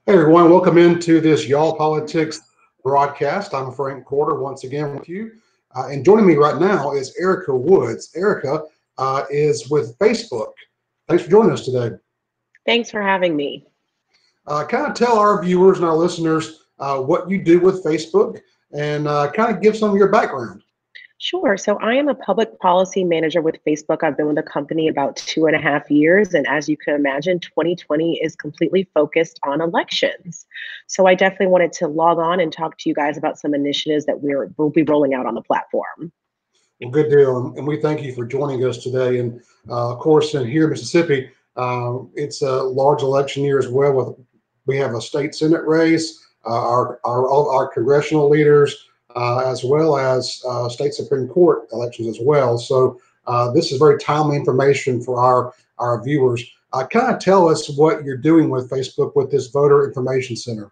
Hey everyone, welcome into this Y'all Politics broadcast. I'm Frank Porter once again with you. And joining me right now is Erica Woods. Erica is with Facebook. Thanks for joining us today. Thanks for having me. Kind of tell our viewers and our listeners what you do with Facebook and kind of give some of your background. Sure. So I am a public policy manager with Facebook. I've been with the company about 2.5 years. And as you can imagine, 2020 is completely focused on elections. So I definitely wanted to log on and talk to you guys about some initiatives that we'll be rolling out on the platform. Well, good deal. And we thank you for joining us today. And of course, in here in Mississippi, it's a large election year as well. We have a state Senate race, our congressional leaders, as well as state Supreme Court elections as well. So this is very timely information for our viewers. Kind of tell us what you're doing with Facebook with this Voter Information Center.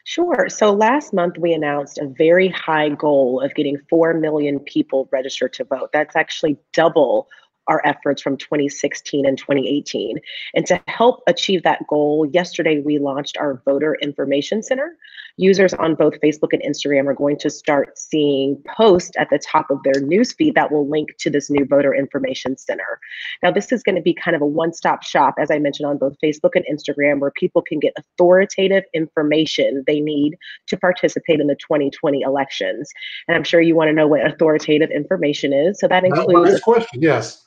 Sure. So last month we announced a very high goal of getting 4 million people registered to vote. That's actually double our efforts from 2016 and 2018. And to help achieve that goal, yesterday we launched our Voter Information Center. Users on both Facebook and Instagram are going to start seeing posts at the top of their newsfeed that will link to this new Voter Information Center. Now, this is going to be kind of a one-stop shop, as I mentioned, on both Facebook and Instagram, where people can get authoritative information they need to participate in the 2020 elections. And I'm sure you want to know what authoritative information is. So that includes— Next question, yes.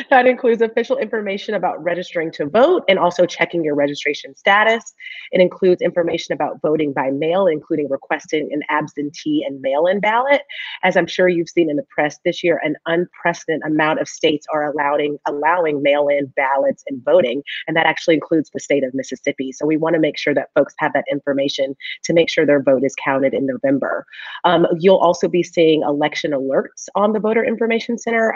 That includes official information about registering to vote and also checking your registration status. It includes information about voting by mail, including requesting an absentee and mail-in ballot. As I'm sure you've seen in the press this year, an unprecedented amount of states are allowing mail-in ballots and voting, and that actually includes the state of Mississippi. So we want to make sure that folks have that information to make sure their vote is counted in November. You'll also be seeing election alerts on the Voter Information Center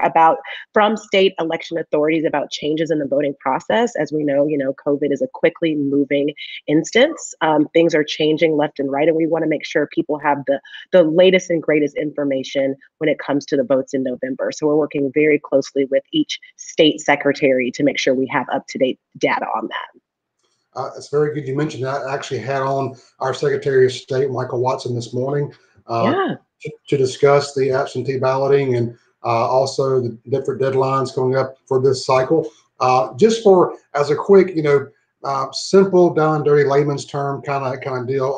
from state election authorities about changes in the voting process. As we know, COVID is a quickly moving instance. Things are changing left and right, and we want to make sure people have the latest and greatest information when it comes to the votes in November. So we're working very closely with each state secretary to make sure we have up-to-date data on that. It's very good you mentioned that. I actually had on our Secretary of State, Michael Watson, this morning to discuss the absentee balloting and also the different deadlines coming up for this cycle. Just as a quick, simple, down and dirty layman's term kind of deal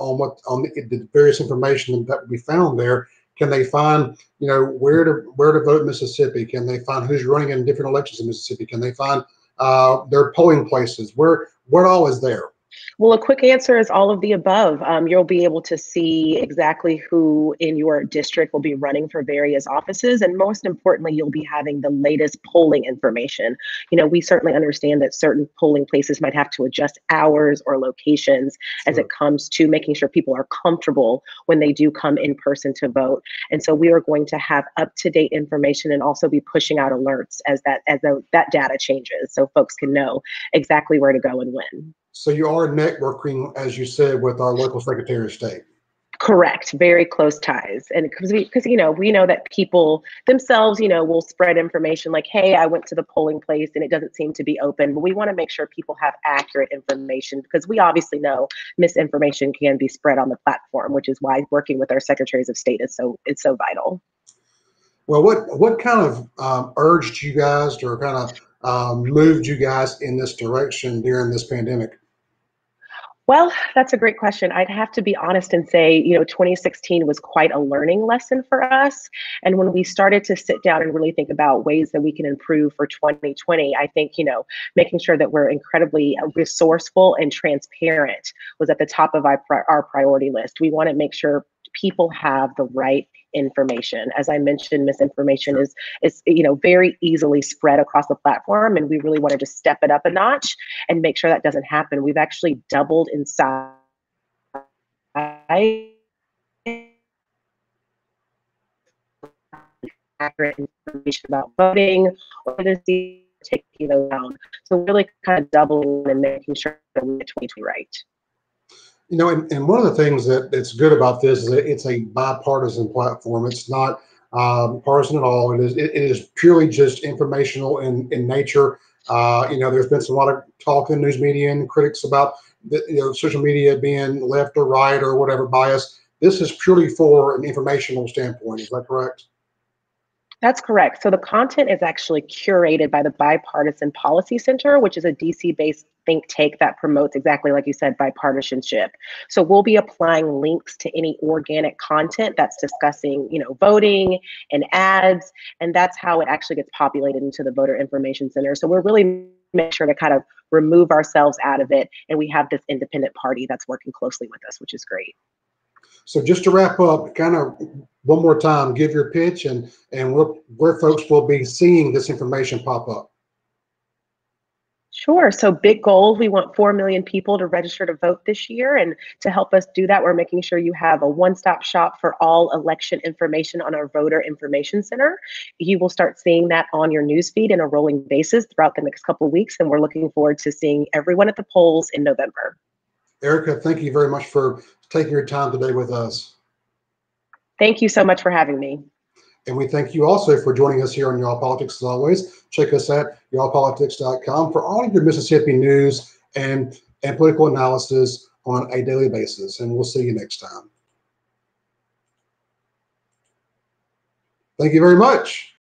on the various information that we found there. Can they find, where to vote in Mississippi? Can they find who's running in different elections in Mississippi? Can they find their polling places? What all is there? Well, a quick answer is all of the above. You'll be able to see exactly who in your district will be running for various offices. And most importantly, you'll be having the latest polling information. We certainly understand that certain polling places might have to adjust hours or locations as it comes to making sure people are comfortable when they do come in person to vote. And so we are going to have up-to-date information and also be pushing out alerts as that data changes, so folks can know exactly where to go and when. So you are networking, as you said, with our local Secretary of State. Correct. Very close ties. And because we know that people themselves, will spread information like, hey, I went to the polling place and it doesn't seem to be open. But we want to make sure people have accurate information, because we obviously know misinformation can be spread on the platform, which is why working with our secretaries of state is so vital. Well, what kind of urged you guys, or kind of moved you guys in this direction during this pandemic? Well, that's a great question. I'd have to be honest and say, 2016 was quite a learning lesson for us. And when we started to sit down and really think about ways that we can improve for 2020, I think, making sure that we're incredibly resourceful and transparent was at the top of our priority list. We want to make sure people have the right information. As I mentioned, misinformation is very easily spread across the platform, and we really wanted to step it up a notch and make sure that doesn't happen. We've actually doubled in size accurate information about voting or taking those down. So really kind of doubling and making sure that we get 2020 right. And one of the things that's good about this is that it's a bipartisan platform. It's not partisan at all. It is purely just informational in nature. There's been a lot of talk in news media and critics about social media being left or right or whatever bias. This is purely for an informational standpoint. Is that correct? That's correct. So the content is actually curated by the Bipartisan Policy Center, which is a DC-based think tank that promotes, exactly like you said, bipartisanship. So we'll be applying links to any organic content that's discussing, voting and ads, and that's how it actually gets populated into the Voter Information Center. So we're really making sure to kind of remove ourselves out of it, and we have this independent party that's working closely with us, which is great. So just to wrap up, kind of one more time, give your pitch and where folks will be seeing this information pop up. Sure. So big goals. We want 4 million people to register to vote this year. And to help us do that, we're making sure you have a one-stop shop for all election information on our Voter Information Center. You will start seeing that on your newsfeed in a rolling basis throughout the next couple of weeks. And we're looking forward to seeing everyone at the polls in November. Erica, thank you very much for taking your time today with us. Thank you so much for having me. And we thank you also for joining us here on Y'all Politics as always. Check us at y'allpolitics.com for all of your Mississippi news and political analysis on a daily basis. And we'll see you next time. Thank you very much.